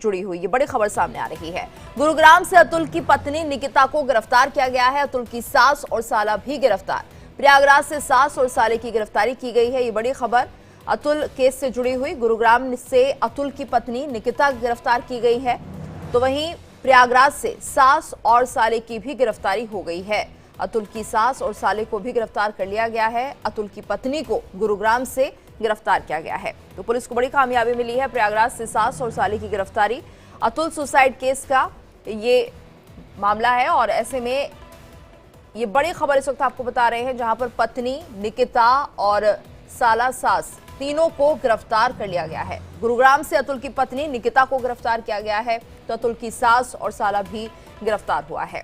जुड़ी हुई ये बड़ी खबर सामने आ रही है। गुरुग्राम से अतुल की पत्नी निकिता को गिरफ्तार किया गया है। अतुल की सास और साला भी गिरफ्तार। प्रयागराज से सास और साले की गिरफ्तारी की गई है। ये बड़ी खबर अतुल केस से जुड़ी हुई। गुरुग्राम से अतुल की पत्नी निकिता गिरफ्तार की गई है, तो वहीं प्रयागराज से सास और साले की भी गिरफ्तारी हो गई है। अतुल की सास और साले को भी गिरफ्तार कर लिया गया है। अतुल की पत्नी को गुरुग्राम से गिरफ्तार किया गया है। तो पुलिस को बड़ी कामयाबी मिली है। प्रयागराज से सास और साले की गिरफ्तारी। अतुल सुसाइड केस का ये मामला है और ऐसे में ये बड़ी खबर इस वक्त आपको बता रहे हैं, जहां पर पत्नी निकिता और साला सास तीनों को गिरफ्तार कर लिया गया है। गुरुग्राम से अतुल की पत्नी निकिता को गिरफ्तार किया गया है, तो अतुल की सास और साला भी गिरफ्तार हुआ है।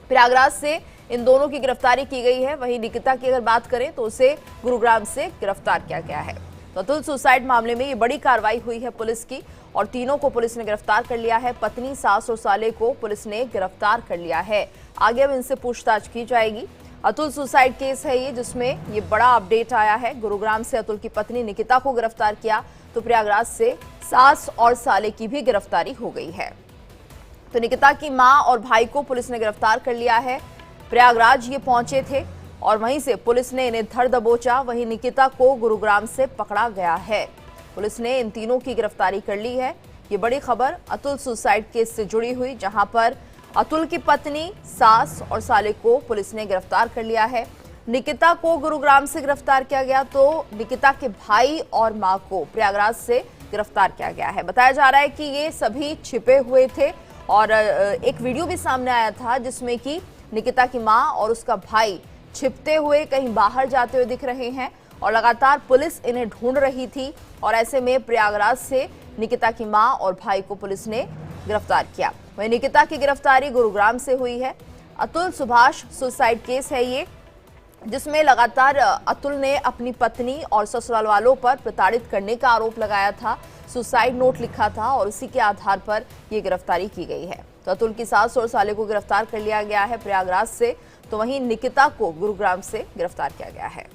प्रयागराज से इन दोनों की गिरफ्तारी की गई है। वहीं निकिता की अगर बात करें तो उसे गुरुग्राम से गिरफ्तार किया गया है। तो अतुल सुसाइड मामले में ये बड़ी कार्रवाई हुई है पुलिस की और तीनों को पुलिस ने गिरफ्तार कर लिया है। पत्नी, सास और साले को पुलिस ने गिरफ्तार कर लिया है। आगे अब इनसे पूछताछ की जाएगी। अतुल सुसाइड केस है ये, जिसमें ये बड़ा अपडेट आया है। गुरुग्राम से अतुल की पत्नी निकिता को गिरफ्तार किया, तो प्रयागराज से सास और साले की भी गिरफ्तारी हो गई है। तो निकिता की मां और भाई को पुलिस ने गिरफ्तार कर लिया है। प्रयागराज ये पहुंचे थे और वहीं से पुलिस ने इन्हें धर दबोचा। वहीं निकिता को गुरुग्राम से पकड़ा गया है। पुलिस ने इन तीनों की गिरफ्तारी कर ली है। ये बड़ी खबर अतुल सुसाइड केस से जुड़ी हुई, जहां पर अतुल की पत्नी, सास और साले को पुलिस ने गिरफ्तार कर लिया है। निकिता को गुरुग्राम से गिरफ्तार किया गया, तो निकिता के भाई और मां को प्रयागराज से गिरफ्तार किया गया है। बताया जा रहा है कि ये सभी छिपे हुए थे और एक वीडियो भी सामने आया था जिसमें कि निकिता की मां और उसका भाई छिपते हुए कहीं बाहर जाते हुए दिख रहे हैं और लगातार पुलिस इन्हें ढूंढ रही थी और ऐसे में प्रयागराज से निकिता की मां और भाई को पुलिस ने गिरफ्तार किया। वहीं निकिता की गिरफ्तारी गुरुग्राम से हुई है। अतुल सुभाष सुसाइड केस है ये, जिसमें लगातार अतुल ने अपनी पत्नी और ससुराल वालों पर प्रताड़ित करने का आरोप लगाया था। सुसाइड नोट लिखा था और उसी के आधार पर यह गिरफ्तारी की गई है। तो अतुल की सास और साले को गिरफ्तार कर लिया गया है प्रयागराज से, तो वहीं निकिता को गुरुग्राम से गिरफ्तार किया गया है।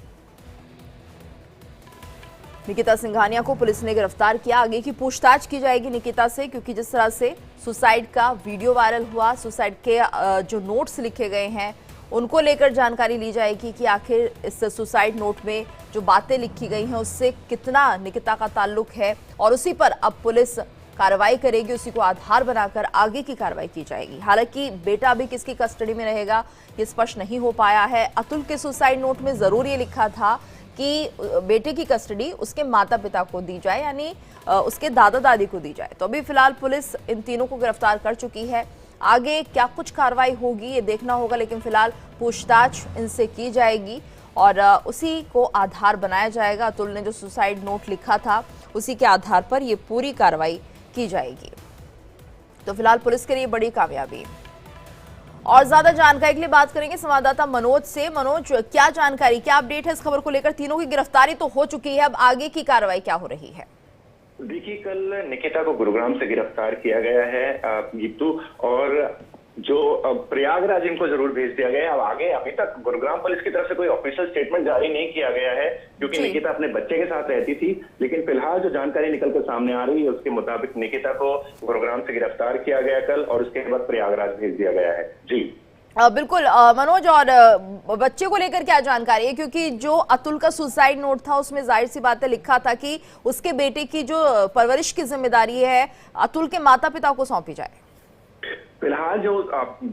निकिता सिंघानिया को पुलिस ने गिरफ्तार किया। आगे की पूछताछ की जाएगी निकिता से, क्योंकि जिस तरह से सुसाइड का वीडियो वायरल हुआ, सुसाइड के जो नोट्स लिखे गए हैं उनको लेकर जानकारी ली जाएगी कि आखिर इस सुसाइड नोट में जो बातें लिखी गई हैं उससे कितना निकिता का ताल्लुक है और उसी पर अब पुलिस कार्रवाई करेगी। उसी को आधार बनाकर आगे की कार्रवाई की जाएगी। हालांकि बेटा अभी किसकी कस्टडी में रहेगा ये स्पष्ट नहीं हो पाया है। अतुल के सुसाइड नोट में जरूर ये लिखा था कि बेटे की कस्टडी उसके माता पिता को दी जाए, यानी उसके दादा दादी को दी जाए। तो अभी फिलहाल पुलिस इन तीनों को गिरफ्तार कर चुकी है। आगे क्या कुछ कार्रवाई होगी ये देखना होगा, लेकिन फिलहाल पूछताछ इनसे की जाएगी और उसी को आधार बनाया जाएगा। अतुल ने जो सुसाइड नोट लिखा था उसी के आधार पर ये पूरी कार्रवाई की जाएगी। तो फिलहाल पुलिस के लिए बड़ी कामयाबी। और ज्यादा जानकारी के लिए बात करेंगे संवाददाता मनोज से। मनोज, क्या जानकारी, क्या अपडेट है इस खबर को लेकर? तीनों की गिरफ्तारी तो हो चुकी है, अब आगे की कार्रवाई क्या हो रही है? देखिए, कल निकिता को गुरुग्राम से गिरफ्तार किया गया है गीतू, और जो प्रयागराज इनको जरूर भेज दिया गया है। अब आगे अभी तक गुरुग्राम पुलिस की तरफ से कोई ऑफिशियल स्टेटमेंट जारी नहीं किया गया है, क्योंकि निकिता अपने बच्चे के साथ रहती थी। लेकिन फिलहाल जो जानकारी निकल कर सामने आ रही है उसके मुताबिक निकिता को गुरुग्राम से गिरफ्तार किया गया कल और उसके बाद प्रयागराज भेज दिया गया है। जी बिल्कुल मनोज, और बच्चे को लेकर क्या जानकारी है? क्योंकि जो अतुल का सुसाइड नोट था उसमें जाहिर सी बात है लिखा था कि उसके बेटे की जो परवरिश की जिम्मेदारी है अतुल के माता पिता को सौंपी जाए। फिलहाल जो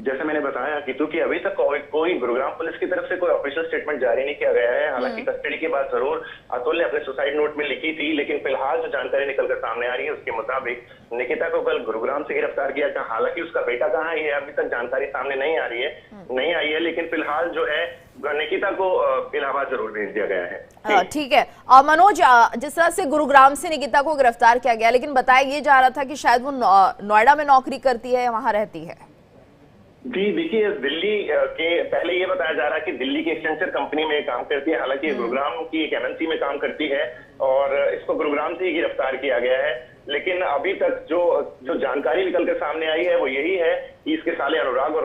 जैसे मैंने बताया कि अभी तक कोई गुरुग्राम पुलिस की तरफ से कोई ऑफिशियल स्टेटमेंट जारी नहीं किया गया है। हालांकि कस्टडी की बात जरूर अतुल ने अपने सुसाइड नोट में लिखी थी, लेकिन फिलहाल जो जानकारी निकलकर सामने आ रही है उसके मुताबिक निकिता को कल गुरुग्राम से गिरफ्तार किया था। हालांकि उसका बेटा कहाँ है ये अभी तक जानकारी सामने नहीं आई है, लेकिन फिलहाल जो है निकिता को इलाहाबाद जरूर भेज दिया गया है। ठीक है मनोज, जिस तरह से गुरुग्राम से निकिता को गिरफ्तार किया गया, लेकिन बताया ये जा रहा था कि शायद वो नोएडा में नौकरी करती है, वहां रहती है। जी देखिए, दिल्ली के पहले ये बताया जा रहा है कि दिल्ली की एक्सटेंशन कंपनी में काम करती है। हालांकि गुरुग्राम की एक एमएनसी में काम करती है और इसको गुरुग्राम से ही गिरफ्तार किया गया है। लेकिन अभी तक जो जानकारी निकलकर सामने आई है वो यही है कि इसके साले अनुराग और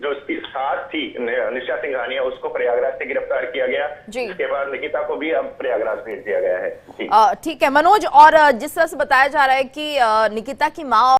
जो इसकी सास थी निशा सिंघानिया उसको प्रयागराज से गिरफ्तार किया गया। इसके बाद निकिता को भी अब प्रयागराज भेज दिया गया है। ठीक है मनोज, और जिस तरह से बताया जा रहा है कि निकिता की माँ